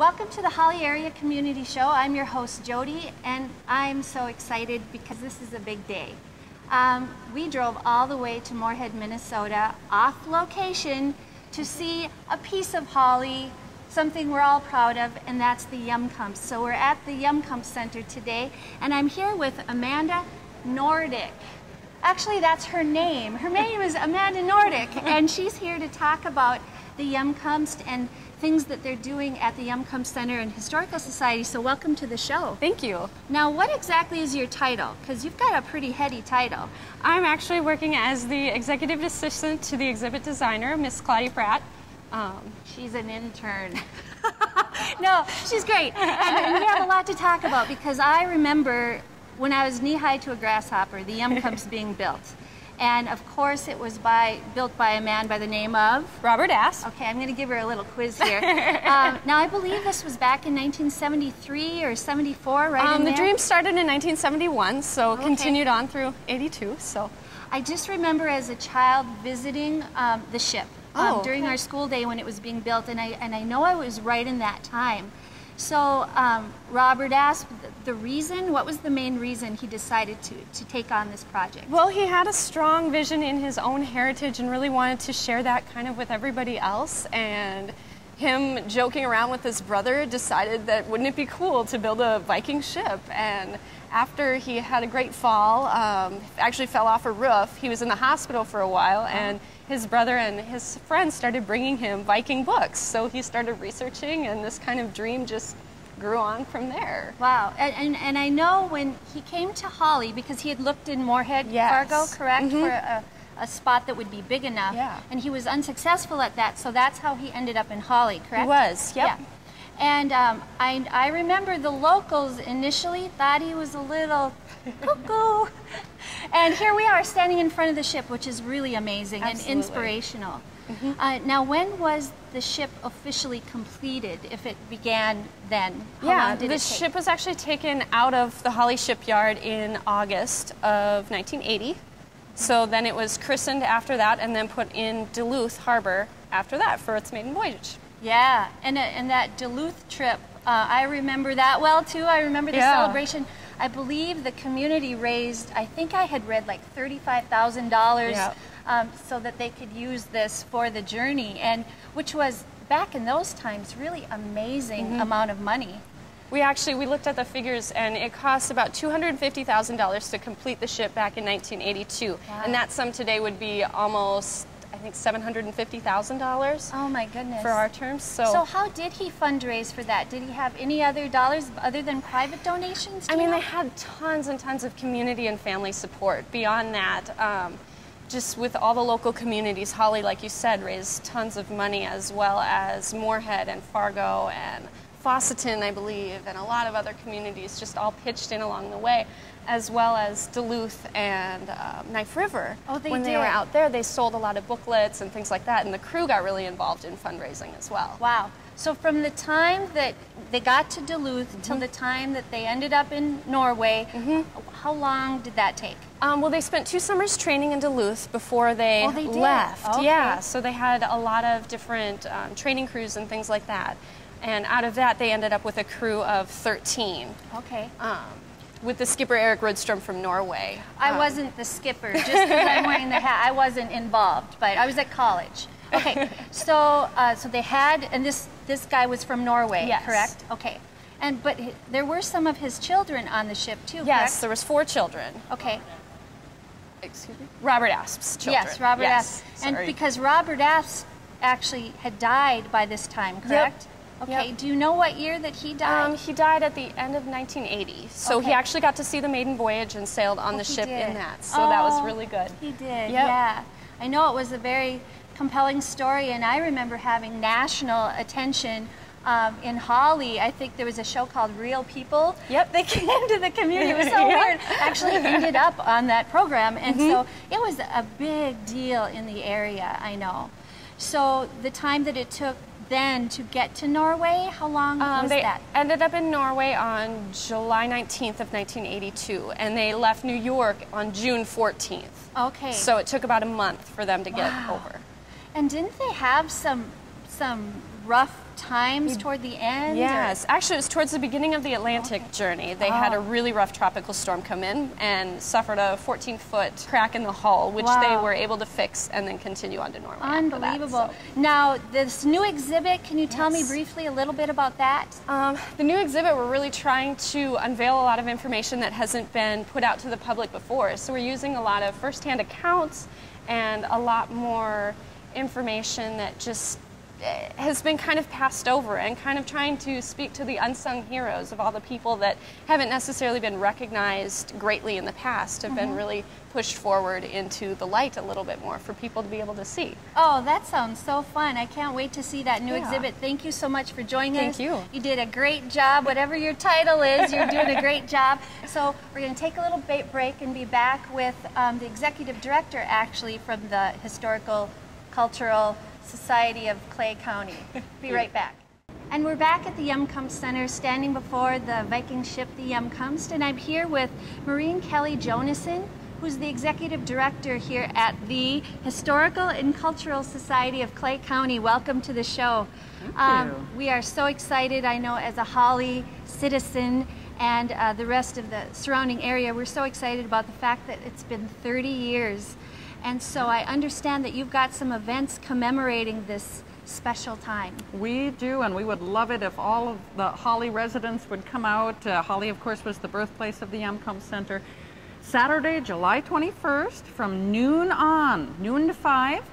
Welcome to the Hawley Area Community Show. I'm your host, Jody, and I'm so excited because this is a big day. We drove all the way to Moorhead, Minnesota, off location, to see a piece of Hawley, something we're all proud of, and that's the Hjemkomst. So we're at the Hjemkomst Center today, and I'm here with Amanda Nordic. Actually, that's her name. Her name is Amanda Nordic, and she's here to talk about the Hjemkomst and things that they're doing at the Hjemkomst Center and Historical Society. So welcome to the show. Thank you. Now, what exactly is your title? Because you've got a pretty heady title. I'm actually working as the executive assistant to the exhibit designer, Miss Claudia Pratt. She's an intern. No, she's great. And we have a lot to talk about because I remember when I was knee-high to a grasshopper, the Hjemkomst being built. And of course, it was built by a man by the name of? Robert Ass. Okay, I'm going to give her a little quiz here. Now, I believe this was back in 1973 or 74, right in there? The dream started in 1971, so continued on through 82. So I just remember as a child visiting the ship during our school day when it was being built, and I know I was right in that time. So Robert asked what was the main reason he decided to take on this project? Well, he had a strong vision in his own heritage and really wanted to share that kind of with everybody else. And him joking around with his brother decided that wouldn't it be cool to build a Viking ship? And after he had a great fall, actually fell off a roof, he was in the hospital for a while, and his brother and his friends started bringing him Viking books. So he started researching, and this kind of dream just grew on from there. Wow. And I know when he came to Hawley, because he had looked in Moorhead, Fargo, correct, for a spot that would be big enough, and he was unsuccessful at that, so that's how he ended up in Hawley, correct? He was, yep. Yeah. And I remember the locals initially thought he was a little cuckoo. And here we are standing in front of the ship, which is really amazing and inspirational. Now, when was the ship officially completed, if it began then? How long did it take? The ship was actually taken out of the Hawley shipyard in August of 1980. So then it was christened after that and then put in Duluth Harbor after that for its maiden voyage. Yeah, and that Duluth trip, I remember that well too. I remember the celebration. I believe the community raised, I think I had read like $35,000 so that they could use this for the journey, and which was back in those times really amazing amount of money. We looked at the figures, and it cost about $250,000 to complete the ship back in 1982, and that sum today would be almost, I think, $750,000. Oh my goodness! For our terms. So how did he fundraise for that? Did he have any other dollars other than private donations? I mean, they had tons and tons of community and family support. Beyond that, just with all the local communities, Hawley, like you said, raised tons of money, as well as Moorhead and Fargo and Fosseton, I believe, and a lot of other communities just all pitched in along the way, as well as Duluth and Knife River. Oh, they when did. They were out there, they sold a lot of booklets and things like that, and the crew got really involved in fundraising as well. Wow. So from the time that they got to Duluth till the time that they ended up in Norway, how long did that take? Well, they spent 2 summers training in Duluth before they left. Okay. Yeah, so they had a lot of different training crews and things like that. And out of that, they ended up with a crew of 13. Okay. With the skipper Eric Rudstrom from Norway. I wasn't the skipper, just because I'm wearing the hat. I wasn't involved, but I was at college. Okay, so they had, and this guy was from Norway, correct? Okay, but there were some of his children on the ship too, Yes, correct? there was 4 children. Okay. Excuse me? Robert Asp's children. Yes, Robert Asp. And because Robert Asp actually had died by this time, correct? Yep. Okay, do you know what year that he died? He died at the end of 1980. So he actually got to see the maiden voyage and sailed on the ship in that. So that was really good. He did, yeah. I know it was a very compelling story, and I remember having national attention in Hawley. I think there was a show called Real People. Yep. They came to the community. It was so weird. Actually ended up on that program, and so it was a big deal in the area, I know. So the time that it took then to get to Norway, how long was that? They ended up in Norway on July 19th of 1982, and they left New York on June 14th. Okay. So it took about a month for them to get over. And didn't they have some rough times toward the end? Yes, actually it was towards the beginning of the Atlantic journey. They had a really rough tropical storm come in and suffered a 14-foot crack in the hull, which they were able to fix and then continue on to Norway. Unbelievable. After that, Now, this new exhibit, can you tell me briefly a little bit about that? The new exhibit, we're really trying to unveil a lot of information that hasn't been put out to the public before. So we're using a lot of first-hand accounts and a lot more information that just has been kind of passed over, and kind of trying to speak to the unsung heroes of all the people that haven't necessarily been recognized greatly in the past, have been really pushed forward into the light a little bit more for people to be able to see. Oh, that sounds so fun. I can't wait to see that new exhibit. Thank you so much for joining us. Thank you. You did a great job. Whatever your title is, you're doing a great job. So we're going to take a little break and be back with the executive director, actually, from the Historical Cultural Society of Clay County. Be right back. And we're back at the Hjemkomst Center, standing before the Viking ship, the Hjemkomst, and I'm here with Maureen Kelly Jonassen, who's the executive director here at the Historical and Cultural Society of Clay County. Welcome to the show. Thank you. We are so excited, I know, as a Hawley citizen and the rest of the surrounding area, we're so excited about the fact that it's been 30 years. And so I understand that you've got some events commemorating this special time. We do, and we would love it if all of the Hawley residents would come out. Hawley, of course, was the birthplace of the Hjemkomst Center. Saturday, July 21st, from noon to 5,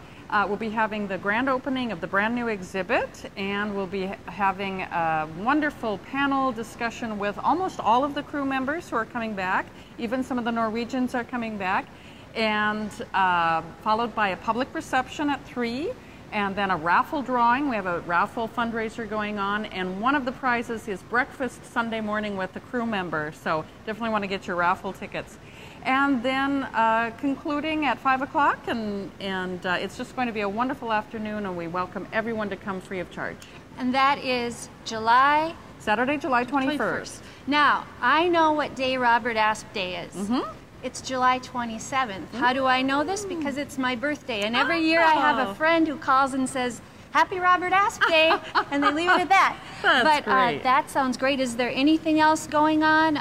we'll be having the grand opening of the brand new exhibit, and we'll be having a wonderful panel discussion with almost all of the crew members who are coming back. Even some of the Norwegians are coming back. And followed by a public reception at 3, and then a raffle drawing. We have a raffle fundraiser going on, and one of the prizes is breakfast Sunday morning with the crew member, so definitely want to get your raffle tickets. And then concluding at 5 o'clock, and it's just going to be a wonderful afternoon, and we welcome everyone to come free of charge. And that is Saturday, July 21st. Now, I know what day Robert Asp Day is. It's July 27th. How do I know this? Because it's my birthday. And every year I have a friend who calls and says, Happy Robert Asp Day, and they leave it at that. That's great. That sounds great. Is there anything else going on?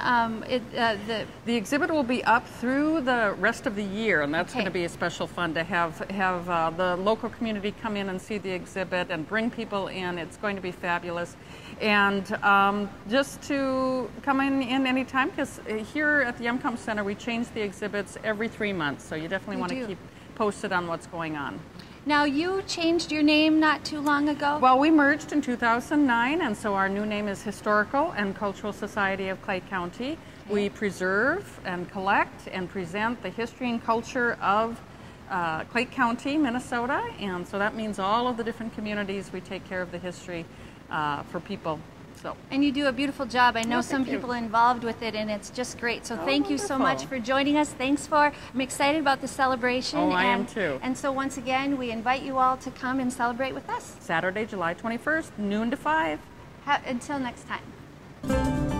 The exhibit will be up through the rest of the year, and that's going to be a special fun to have the local community come in and see the exhibit and bring people in. It's going to be fabulous. And just to come in anytime, because here at the Hjemkomst Center we change the exhibits every 3 months, so you definitely want to keep posted on what's going on. Now, you changed your name not too long ago? Well, we merged in 2009, and so our new name is Historical and Cultural Society of Clay County. We preserve and collect and present the history and culture of Clay County, Minnesota, and so that means all of the different communities. We take care of the history for people. And you do a beautiful job. I know some people involved with it, and it's just great. So thank you so much for joining us. I'm excited about the celebration. Oh, I am too. And so once again, we invite you all to come and celebrate with us. Saturday, July 21st, noon to 5. Until next time.